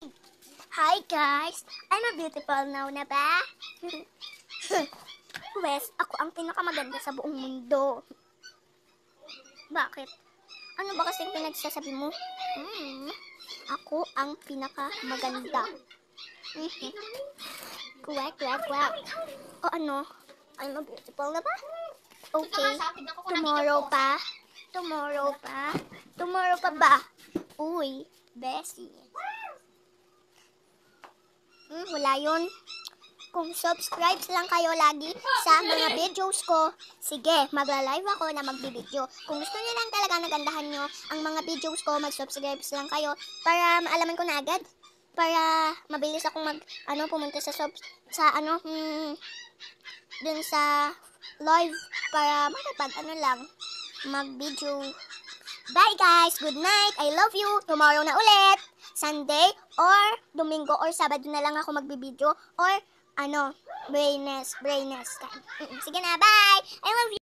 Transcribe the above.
Hi guys! I'm a beautiful now na ba? Wes, ako ang pinakamaganda sa buong mundo. Bakit? Ano ba kasing pinagsasabi mo? Ako ang pinakamaganda. Kwek, kwek, kwek. O ano? I'm a beautiful na ba? Okay. Tomorrow pa? Tomorrow pa? Tomorrow pa ba? Uy, Bessie. Wala yun. Kung subscribe lang kayo lagi sa mga videos ko, sige, magla-live ako na magbibideo. Kung gusto niyo lang talaga nagandahan nyo ang mga videos ko, mag-subscribe lang kayo para maalaman ko na agad. Para mabilis akong pumunta sa dun sa live para mag-video. Bye guys! Good night! I love you! Tomorrow na ulit! Sunday or Domingo or Sabado na lang ako magbibideo or brainless time. Sige na, bye! I love you!